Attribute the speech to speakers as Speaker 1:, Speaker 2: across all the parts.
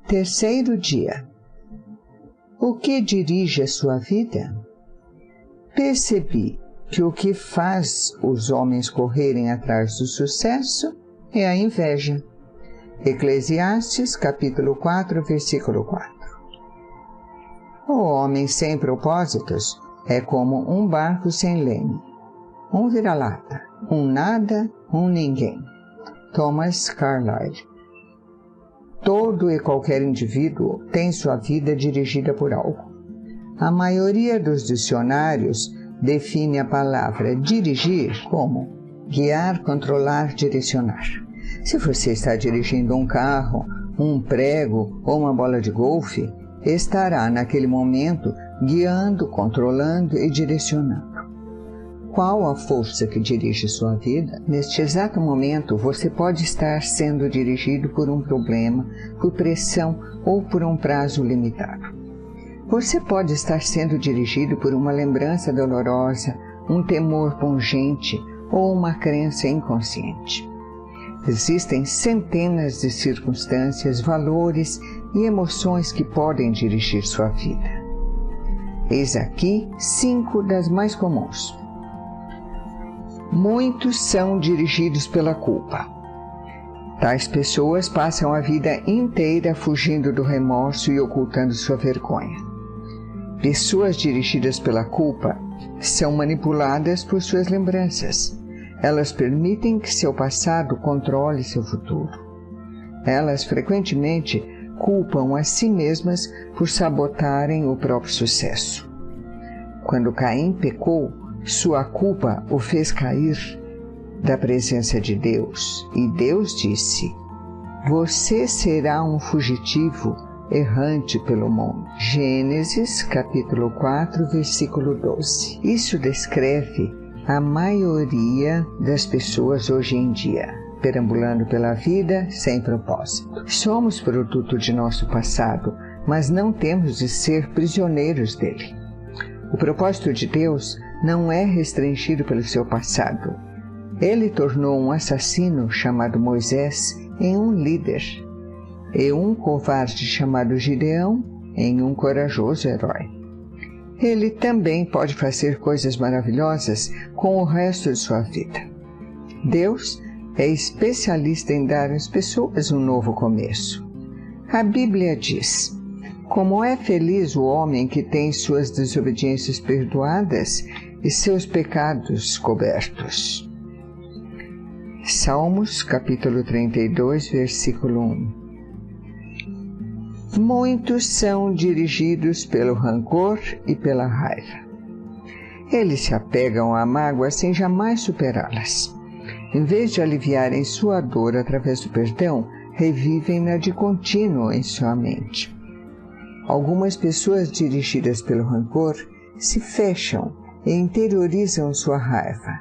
Speaker 1: Terceiro dia. O que dirige a sua vida? Percebi que o que faz os homens correrem atrás do sucesso é a inveja. Eclesiastes, capítulo 4, versículo 4. O homem sem propósitos é como um barco sem leme, um vira-lata, um nada, um ninguém. Thomas Carlyle. Todo e qualquer indivíduo tem sua vida dirigida por algo. A maioria dos dicionários define a palavra dirigir como guiar, controlar, direcionar. Se você está dirigindo um carro, um prego ou uma bola de golfe, estará naquele momento guiando, controlando e direcionando. Qual a força que dirige sua vida? Neste exato momento, você pode estar sendo dirigido por um problema, por pressão ou por um prazo limitado. Você pode estar sendo dirigido por uma lembrança dolorosa, um temor pungente ou uma crença inconsciente. Existem centenas de circunstâncias, valores e emoções que podem dirigir sua vida. Eis aqui 5 das mais comuns. Muitos são dirigidos pela culpa. Tais pessoas passam a vida inteira fugindo do remorso e ocultando sua vergonha. Pessoas dirigidas pela culpa são manipuladas por suas lembranças. Elas permitem que seu passado controle seu futuro. Elas frequentemente culpam a si mesmas por sabotarem o próprio sucesso. Quando Caim pecou, sua culpa o fez cair da presença de Deus, e Deus disse: "Você será um fugitivo errante pelo mundo." Gênesis, capítulo 4, versículo 12. Isso descreve a maioria das pessoas hoje em dia, perambulando pela vida sem propósito. Somos produto de nosso passado, mas não temos de ser prisioneiros dele. O propósito de Deus não é restringido pelo seu passado. Ele tornou um assassino chamado Moisés em um líder, e um covarde chamado Gideão em um corajoso herói. Ele também pode fazer coisas maravilhosas com o resto de sua vida. Deus é especialista em dar às pessoas um novo começo. A Bíblia diz: "Como é feliz o homem que tem suas desobediências perdoadas e seus pecados cobertos." Salmos, capítulo 32, versículo 1. Muitos são dirigidos pelo rancor e pela raiva. Eles se apegam à mágoa sem jamais superá-las. Em vez de aliviarem sua dor através do perdão, revivem-na de contínuo em sua mente. Algumas pessoas dirigidas pelo rancor se fecham e interiorizam sua raiva,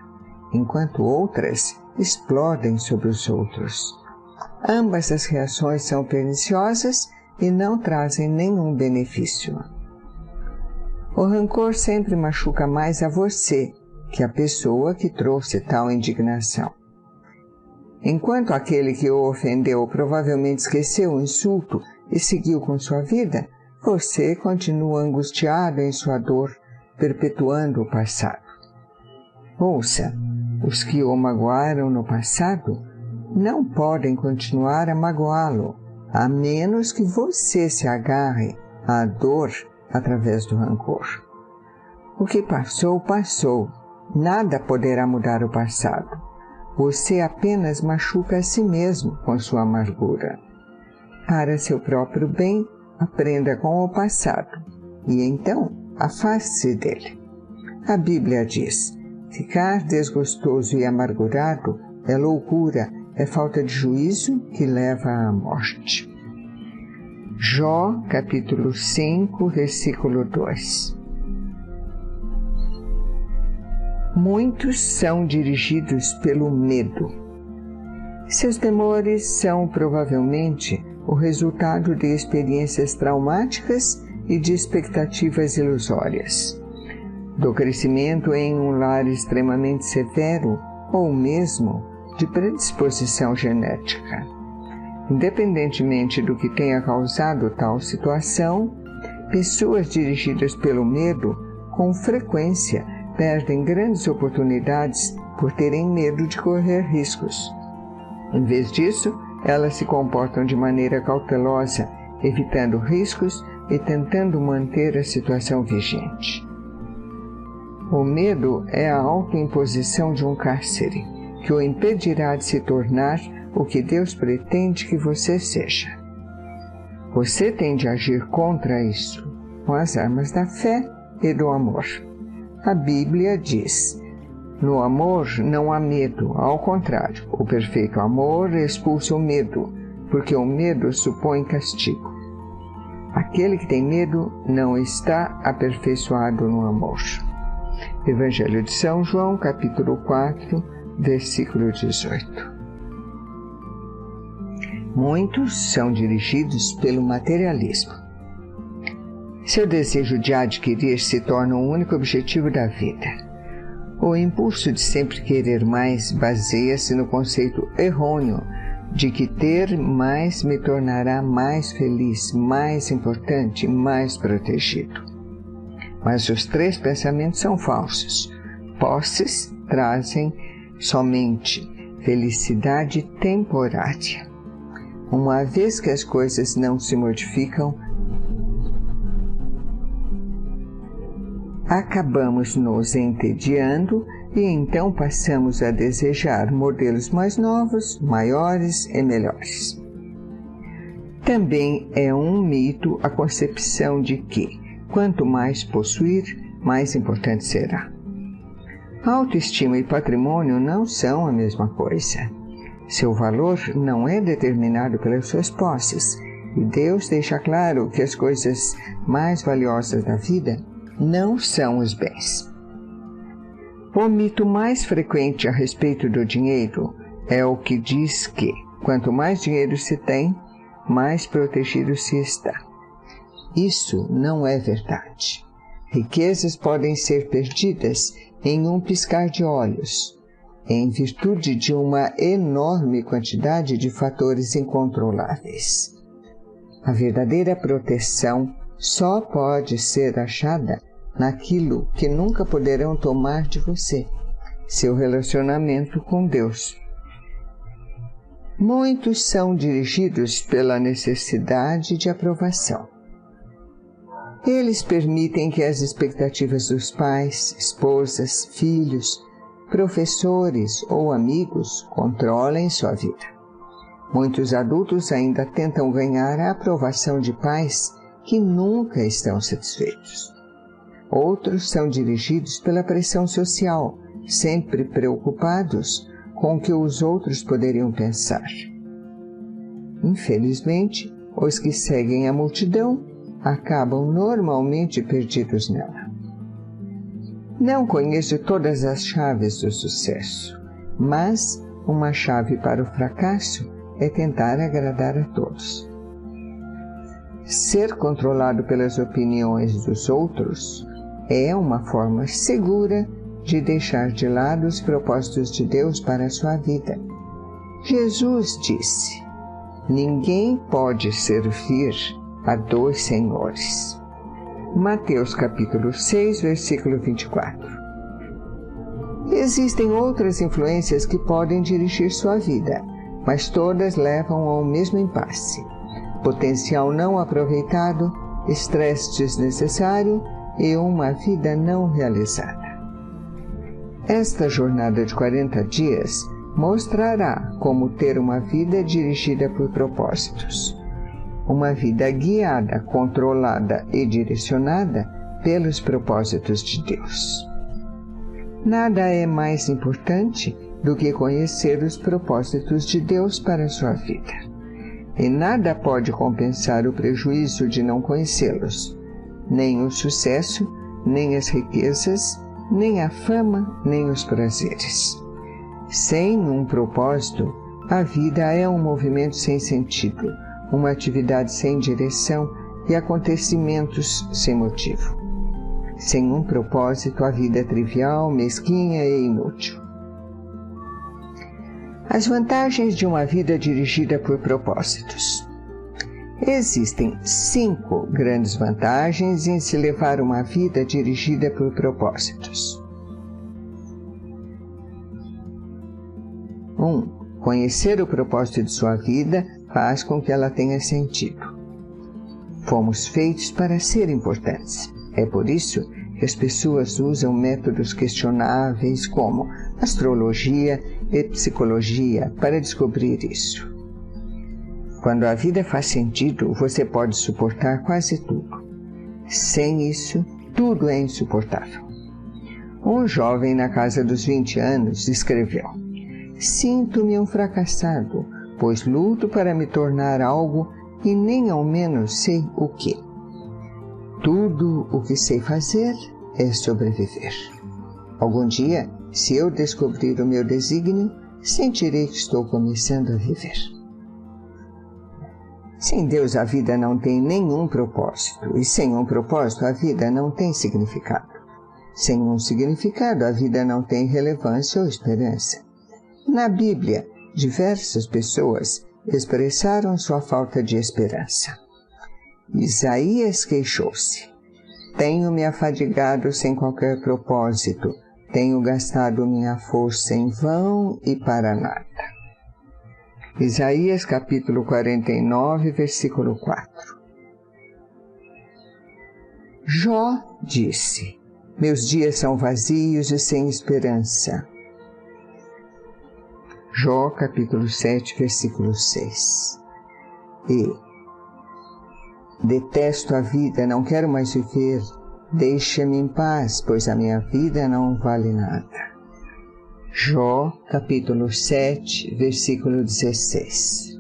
Speaker 1: enquanto outras explodem sobre os outros. Ambas as reações são perniciosas e não trazem nenhum benefício. O rancor sempre machuca mais a você que a pessoa que trouxe tal indignação. Enquanto aquele que o ofendeu provavelmente esqueceu o insulto e seguiu com sua vida, você continua angustiado em sua dor, perpetuando o passado. Ouça, os que o magoaram no passado não podem continuar a magoá-lo, a menos que você se agarre à dor através do rancor. O que passou, passou. Nada poderá mudar o passado. Você apenas machuca a si mesmo com sua amargura. Para seu próprio bem, aprenda com o passado e então afaste-se dele. A Bíblia diz: "Ficar desgostoso e amargurado é loucura, é falta de juízo que leva à morte." Jó, capítulo 5, versículo 2. Muitos são dirigidos pelo medo. Seus temores são provavelmente o resultado de experiências traumáticas e de expectativas ilusórias, do crescimento em um lar extremamente severo ou mesmo de predisposição genética. Independentemente do que tenha causado tal situação, pessoas dirigidas pelo medo, com frequência, perdem grandes oportunidades por terem medo de correr riscos. Em vez disso, elas se comportam de maneira cautelosa, evitando riscos e tentando manter a situação vigente. O medo é a autoimposição de um cárcere, que o impedirá de se tornar o que Deus pretende que você seja. Você tem de agir contra isso com as armas da fé e do amor. A Bíblia diz: no amor não há medo, ao contrário, o perfeito amor expulsa o medo, porque o medo supõe castigo. Aquele que tem medo não está aperfeiçoado no amor. Evangelho de São João, capítulo 4, versículo 18. Muitos são dirigidos pelo materialismo. Seu desejo de adquirir se torna o único objetivo da vida. O impulso de sempre querer mais baseia-se no conceito errôneo de que ter mais me tornará mais feliz, mais importante, mais protegido. Mas os três pensamentos são falsos. Posses trazem somente felicidade temporária. Uma vez que as coisas não se modificam, acabamos nos entediando e então passamos a desejar modelos mais novos, maiores e melhores. Também é um mito a concepção de que, quanto mais possuir, mais importante será. Autoestima e patrimônio não são a mesma coisa. Seu valor não é determinado pelas suas posses, e Deus deixa claro que as coisas mais valiosas da vida não são os bens. O mito mais frequente a respeito do dinheiro é o que diz que, quanto mais dinheiro se tem, mais protegido se está. Isso não é verdade. Riquezas podem ser perdidas em um piscar de olhos, em virtude de uma enorme quantidade de fatores incontroláveis. A verdadeira proteção só pode ser achada naquilo que nunca poderão tomar de você, seu relacionamento com Deus. Muitos são dirigidos pela necessidade de aprovação. Eles permitem que as expectativas dos pais, esposas, filhos, professores ou amigos controlem sua vida. Muitos adultos ainda tentam ganhar a aprovação de pais que nunca estão satisfeitos. Outros são dirigidos pela pressão social, sempre preocupados com o que os outros poderiam pensar. Infelizmente, os que seguem a multidão acabam normalmente perdidos nela. Não conheço todas as chaves do sucesso, mas uma chave para o fracasso é tentar agradar a todos. Ser controlado pelas opiniões dos outros é uma forma segura de deixar de lado os propósitos de Deus para a sua vida. Jesus disse: ninguém pode servir a dois senhores. Mateus capítulo 6, versículo 24. Existem outras influências que podem dirigir sua vida, mas todas levam ao mesmo impasse: potencial não aproveitado, estresse desnecessário e uma vida não realizada. Esta jornada de 40 dias mostrará como ter uma vida dirigida por propósitos. Uma vida guiada, controlada e direcionada pelos propósitos de Deus. Nada é mais importante do que conhecer os propósitos de Deus para a sua vida. E nada pode compensar o prejuízo de não conhecê-los, nem o sucesso, nem as riquezas, nem a fama, nem os prazeres. Sem um propósito, a vida é um movimento sem sentido, uma atividade sem direção e acontecimentos sem motivo. Sem um propósito, a vida é trivial, mesquinha e inútil. As vantagens de uma vida dirigida por propósitos. Existem 5 grandes vantagens em se levar uma vida dirigida por propósitos. 1. Conhecer o propósito de sua vida faz com que ela tenha sentido. Fomos feitos para ser importantes. É por isso que as pessoas usam métodos questionáveis como astrologia e psicologia para descobrir isso. Quando a vida faz sentido, você pode suportar quase tudo. Sem isso, tudo é insuportável. Um jovem na casa dos 20 anos escreveu: "Sinto-me um fracassado, pois luto para me tornar algo e nem ao menos sei o que. Tudo o que sei fazer é sobreviver. Algum dia, se eu descobrir o meu desígnio, sentirei que estou começando a viver." Sem Deus, a vida não tem nenhum propósito, e sem um propósito, a vida não tem significado. Sem um significado, a vida não tem relevância ou esperança. Na Bíblia, diversas pessoas expressaram sua falta de esperança. Isaías queixou-se: "Tenho me afadigado sem qualquer propósito, tenho gastado minha força em vão e para nada." Isaías capítulo 49, versículo 4. Jó disse: "Meus dias são vazios e sem esperança." Jó capítulo 7, versículo 6. E: "Detesto a vida, não quero mais viver. Deixa-me em paz, pois a minha vida não vale nada." Jó, capítulo 7, versículo 16.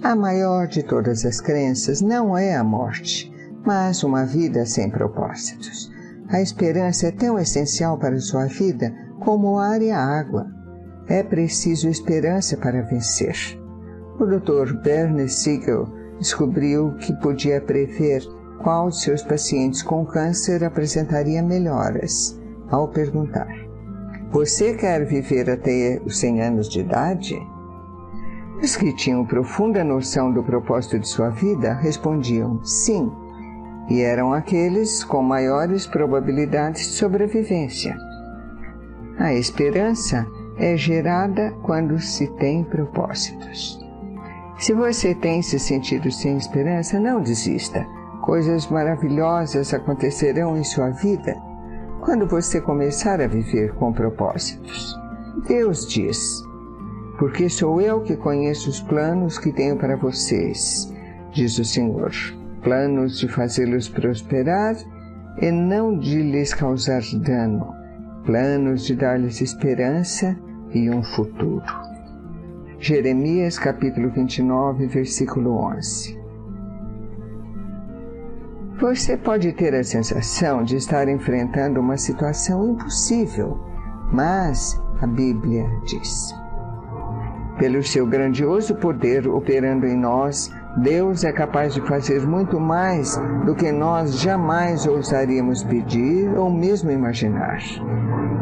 Speaker 1: A maior de todas as crenças não é a morte, mas uma vida sem propósitos. A esperança é tão essencial para sua vida como o ar e a água. É preciso esperança para vencer. O Dr. Bernie Siegel descobriu que podia prever qual de seus pacientes com câncer apresentaria melhoras, ao perguntar: "Você quer viver até os 100 anos de idade?" Os que tinham profunda noção do propósito de sua vida respondiam sim, e eram aqueles com maiores probabilidades de sobrevivência. A esperança é gerada quando se tem propósitos. Se você tem se sentido sem esperança, não desista. Coisas maravilhosas acontecerão em sua vida quando você começar a viver com propósitos. Deus diz: "Porque sou eu que conheço os planos que tenho para vocês, diz o Senhor, planos de fazê-los prosperar e não de lhes causar dano, planos de dar-lhes esperança e um futuro." Jeremias capítulo 29, versículo 11. Você pode ter a sensação de estar enfrentando uma situação impossível, mas a Bíblia diz: "Pelo seu grandioso poder operando em nós, Deus é capaz de fazer muito mais do que nós jamais ousaríamos pedir ou mesmo imaginar,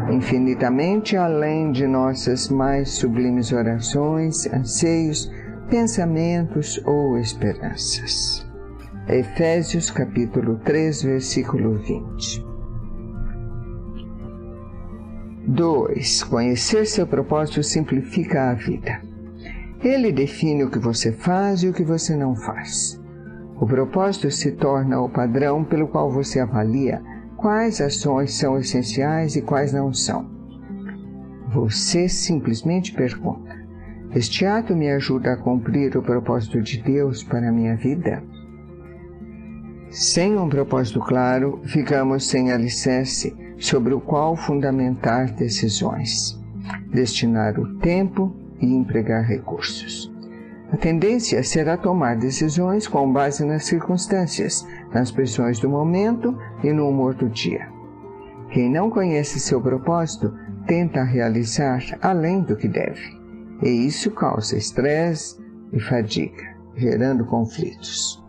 Speaker 1: infinitamente além de nossas mais sublimes orações, anseios, pensamentos ou esperanças." Efésios capítulo 3, versículo 20. 2. Conhecer seu propósito simplifica a vida. Ele define o que você faz e o que você não faz. O propósito se torna o padrão pelo qual você avalia quais ações são essenciais e quais não são. Você simplesmente pergunta: "Este ato me ajuda a cumprir o propósito de Deus para a minha vida?" Sem um propósito claro, ficamos sem alicerce sobre o qual fundamentar decisões, destinar o tempo e empregar recursos. A tendência será tomar decisões com base nas circunstâncias, nas pressões do momento e no humor do dia. Quem não conhece seu propósito tenta realizar além do que deve, e isso causa estresse e fadiga, gerando conflitos.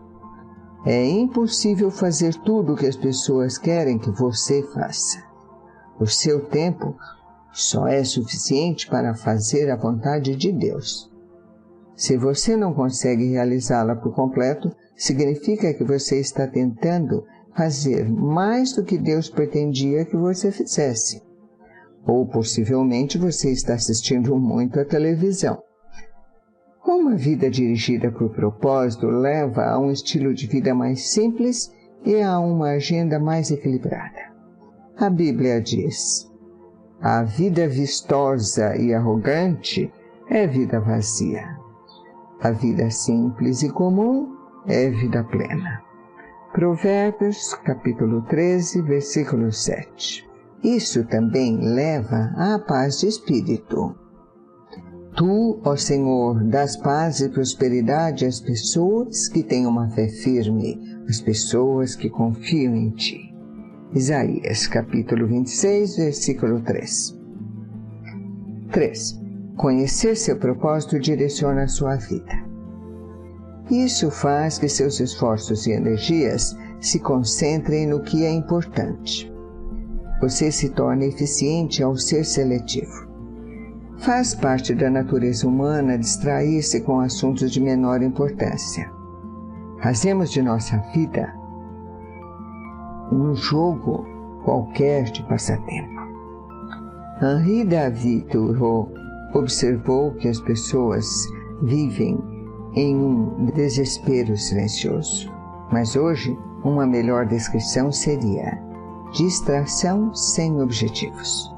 Speaker 1: É impossível fazer tudo o que as pessoas querem que você faça. O seu tempo só é suficiente para fazer a vontade de Deus. Se você não consegue realizá-la por completo, significa que você está tentando fazer mais do que Deus pretendia que você fizesse. Ou possivelmente você está assistindo muito à televisão. Uma vida dirigida por propósito leva a um estilo de vida mais simples e a uma agenda mais equilibrada. A Bíblia diz: a vida vistosa e arrogante é vida vazia. A vida simples e comum é vida plena. Provérbios, capítulo 13, versículo 7. Isso também leva à paz de espírito. Tu, ó Senhor, dás paz e prosperidade às pessoas que têm uma fé firme, às pessoas que confiam em Ti. Isaías, capítulo 26, versículo 3. 3. Conhecer seu propósito direciona a sua vida. Isso faz que seus esforços e energias se concentrem no que é importante. Você se torna eficiente ao ser seletivo. Faz parte da natureza humana distrair-se com assuntos de menor importância. Fazemos de nossa vida um jogo qualquer de passatempo. Henri David Thoreau observou que as pessoas vivem em um desespero silencioso. Mas hoje, uma melhor descrição seria distração sem objetivos.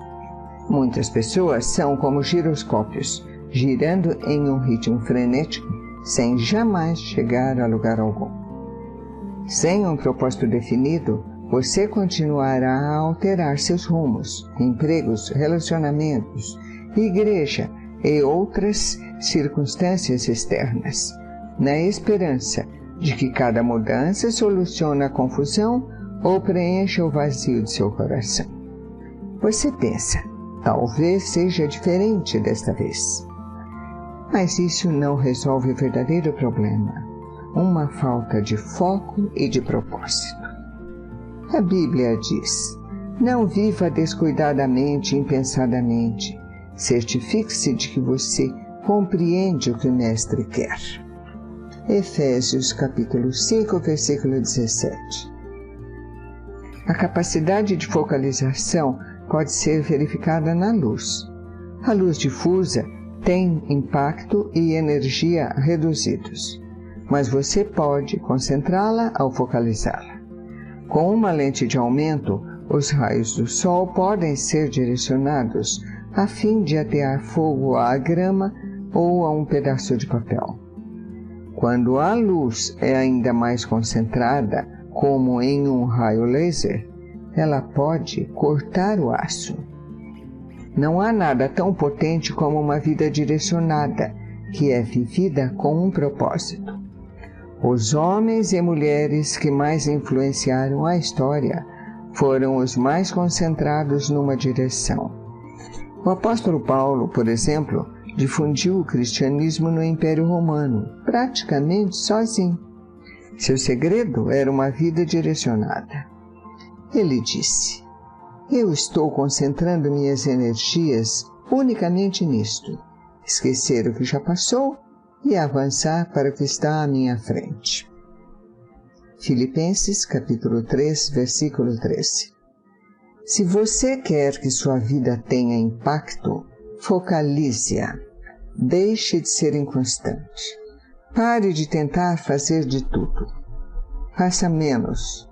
Speaker 1: Muitas pessoas são como giroscópios, girando em um ritmo frenético, sem jamais chegar a lugar algum. Sem um propósito definido, você continuará a alterar seus rumos, empregos, relacionamentos, igreja e outras circunstâncias externas, na esperança de que cada mudança solucione a confusão ou preencha o vazio de seu coração. Você pensa: talvez seja diferente desta vez. Mas isso não resolve o verdadeiro problema, uma falta de foco e de propósito. A Bíblia diz: não viva descuidadamente e impensadamente. Certifique-se de que você compreende o que o Mestre quer. Efésios capítulo 5, versículo 17. A capacidade de focalização pode ser verificada na luz. A luz difusa tem impacto e energia reduzidos, mas você pode concentrá-la ao focalizá-la. Com uma lente de aumento, os raios do sol podem ser direcionados a fim de atear fogo à grama ou a um pedaço de papel. Quando a luz é ainda mais concentrada, como em um raio laser, ela pode cortar o aço. Não há nada tão potente como uma vida direcionada, que é vivida com um propósito. Os homens e mulheres que mais influenciaram a história foram os mais concentrados numa direção. O apóstolo Paulo, por exemplo, difundiu o cristianismo no Império Romano, praticamente sozinho. Seu segredo era uma vida direcionada. Ele disse: eu estou concentrando minhas energias unicamente nisto, esquecer o que já passou e avançar para o que está à minha frente. Filipenses capítulo 3, versículo 13. Se você quer que sua vida tenha impacto, focalize-a. Deixe de ser inconstante. Pare de tentar fazer de tudo. Faça menos.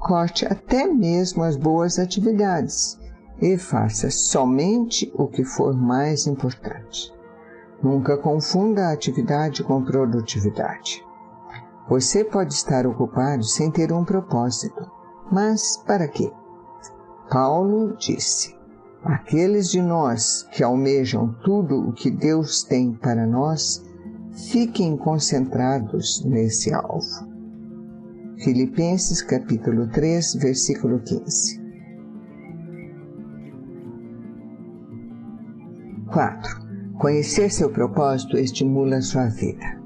Speaker 1: Corte até mesmo as boas atividades e faça somente o que for mais importante. Nunca confunda a atividade com produtividade. Você pode estar ocupado sem ter um propósito, mas para quê? Paulo disse: aqueles de nós que almejam tudo o que Deus tem para nós, fiquem concentrados nesse alvo. Filipenses capítulo 3, versículo 15. 4. Conhecer seu propósito estimula sua vida.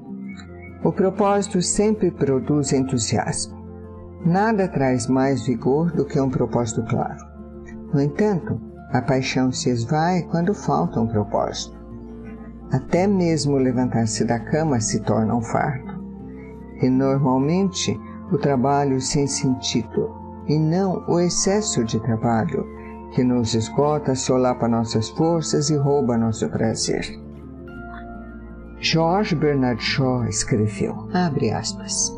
Speaker 1: O propósito sempre produz entusiasmo. Nada traz mais vigor do que um propósito claro. No entanto, A paixão se esvai quando falta um propósito. Até mesmo levantar-se da cama se torna um fardo. E normalmente o trabalho sem sentido, e não o excesso de trabalho, que nos esgota, solapa nossas forças e rouba nosso prazer. George Bernard Shaw escreveu, abre aspas,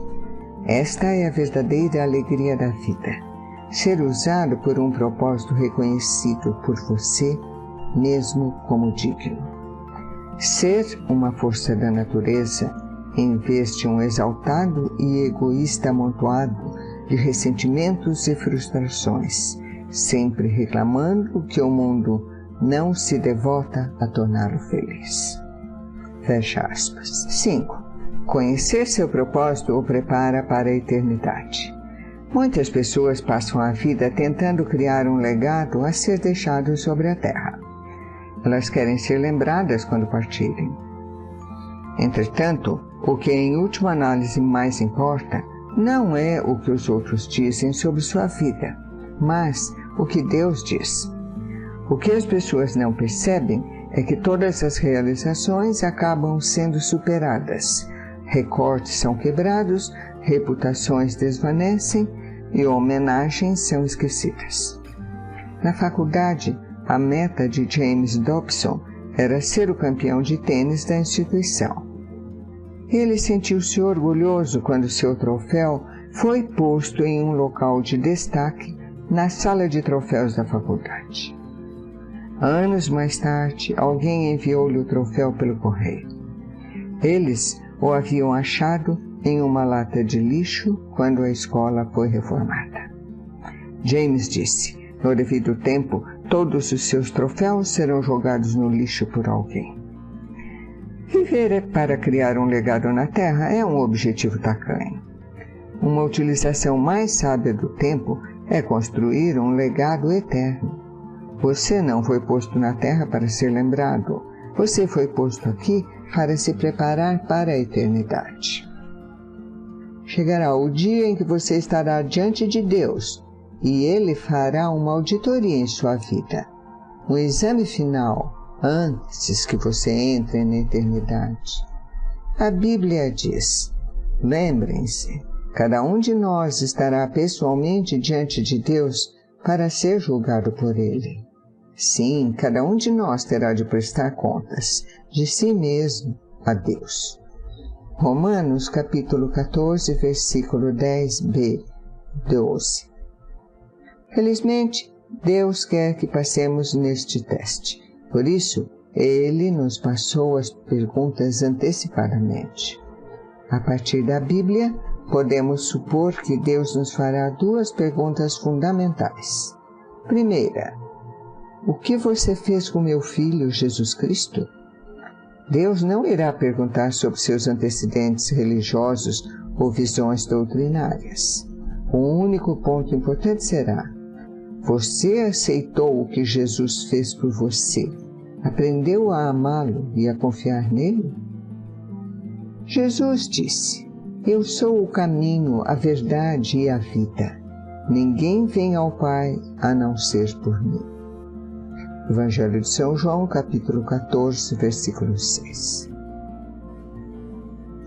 Speaker 1: esta é a verdadeira alegria da vida, ser usado por um propósito reconhecido por você mesmo como digno. Ser uma força da natureza, em vez de um exaltado e egoísta amontoado de ressentimentos e frustrações, sempre reclamando que o mundo não se devota a torná-lo feliz. Fecha aspas. 5. Conhecer seu propósito o prepara para a eternidade. Muitas pessoas passam a vida tentando criar um legado a ser deixado sobre a terra. Elas querem ser lembradas quando partirem. Entretanto, o que em última análise mais importa não é o que os outros dizem sobre sua vida, mas o que Deus diz. O que as pessoas não percebem é que todas as realizações acabam sendo superadas, recortes são quebrados, reputações desvanecem e homenagens são esquecidas. Na faculdade, a meta de James Dobson era ser o campeão de tênis da instituição. Ele sentiu-se orgulhoso quando seu troféu foi posto em um local de destaque na sala de troféus da faculdade. Anos mais tarde, alguém enviou-lhe o troféu pelo correio. Eles o haviam achado em uma lata de lixo quando a escola foi reformada. James disse, no devido tempo, todos os seus troféus serão jogados no lixo por alguém. Viver para criar um legado na Terra é um objetivo tacanho. Uma utilização mais sábia do tempo é construir um legado eterno. Você não foi posto na Terra para ser lembrado. Você foi posto aqui para se preparar para a eternidade. Chegará o dia em que você estará diante de Deus e Ele fará uma auditoria em sua vida, um exame final antes que você entre na eternidade. A Bíblia diz, lembrem-se, cada um de nós estará pessoalmente diante de Deus para ser julgado por Ele. Sim, cada um de nós terá de prestar contas de si mesmo a Deus. Romanos capítulo 14, versículo 10b, 12. Felizmente, Deus quer que passemos neste teste. Por isso, Ele nos passou as perguntas antecipadamente. A partir da Bíblia, podemos supor que Deus nos fará duas perguntas fundamentais. Primeira, o que você fez com meu filho, Jesus Cristo? Deus não irá perguntar sobre seus antecedentes religiosos ou visões doutrinárias. O único ponto importante será: você aceitou o que Jesus fez por você? Aprendeu a amá-lo e a confiar nele? Jesus disse, eu sou o caminho, a verdade e a vida. Ninguém vem ao Pai a não ser por mim. Evangelho de São João, capítulo 14, versículo 6.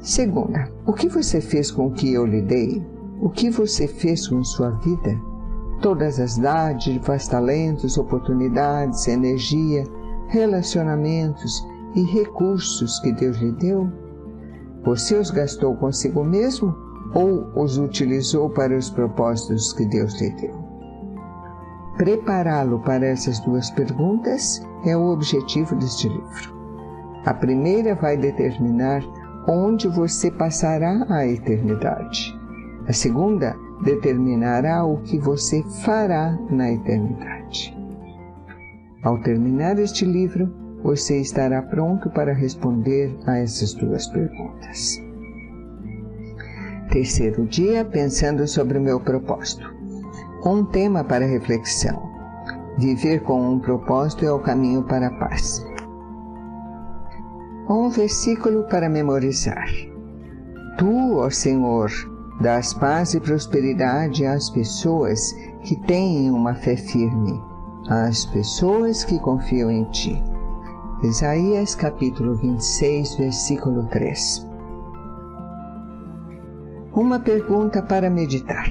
Speaker 1: Segunda, o que você fez com o que eu lhe dei? O que você fez com sua vida? Todas as dádivas, talentos, oportunidades, energia, relacionamentos e recursos que Deus lhe deu? Você os gastou consigo mesmo ou os utilizou para os propósitos que Deus lhe deu? Prepará-lo para essas duas perguntas é o objetivo deste livro. A primeira vai determinar onde você passará a eternidade. A segunda determinará o que você fará na eternidade. Ao terminar este livro, você estará pronto para responder a essas duas perguntas. Terceiro dia, pensando sobre o meu propósito. Um tema para reflexão. Viver com um propósito é o caminho para a paz. Um versículo para memorizar. Tu, ó Senhor, dás paz e prosperidade às pessoas que têm uma fé firme. às pessoas que confiam em ti. Isaías capítulo 26, versículo 3. Uma pergunta para meditar.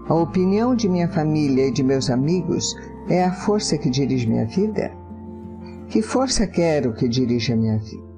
Speaker 1: A opinião de minha família e de meus amigos é a força que dirige minha vida? Que força quero que dirija minha vida?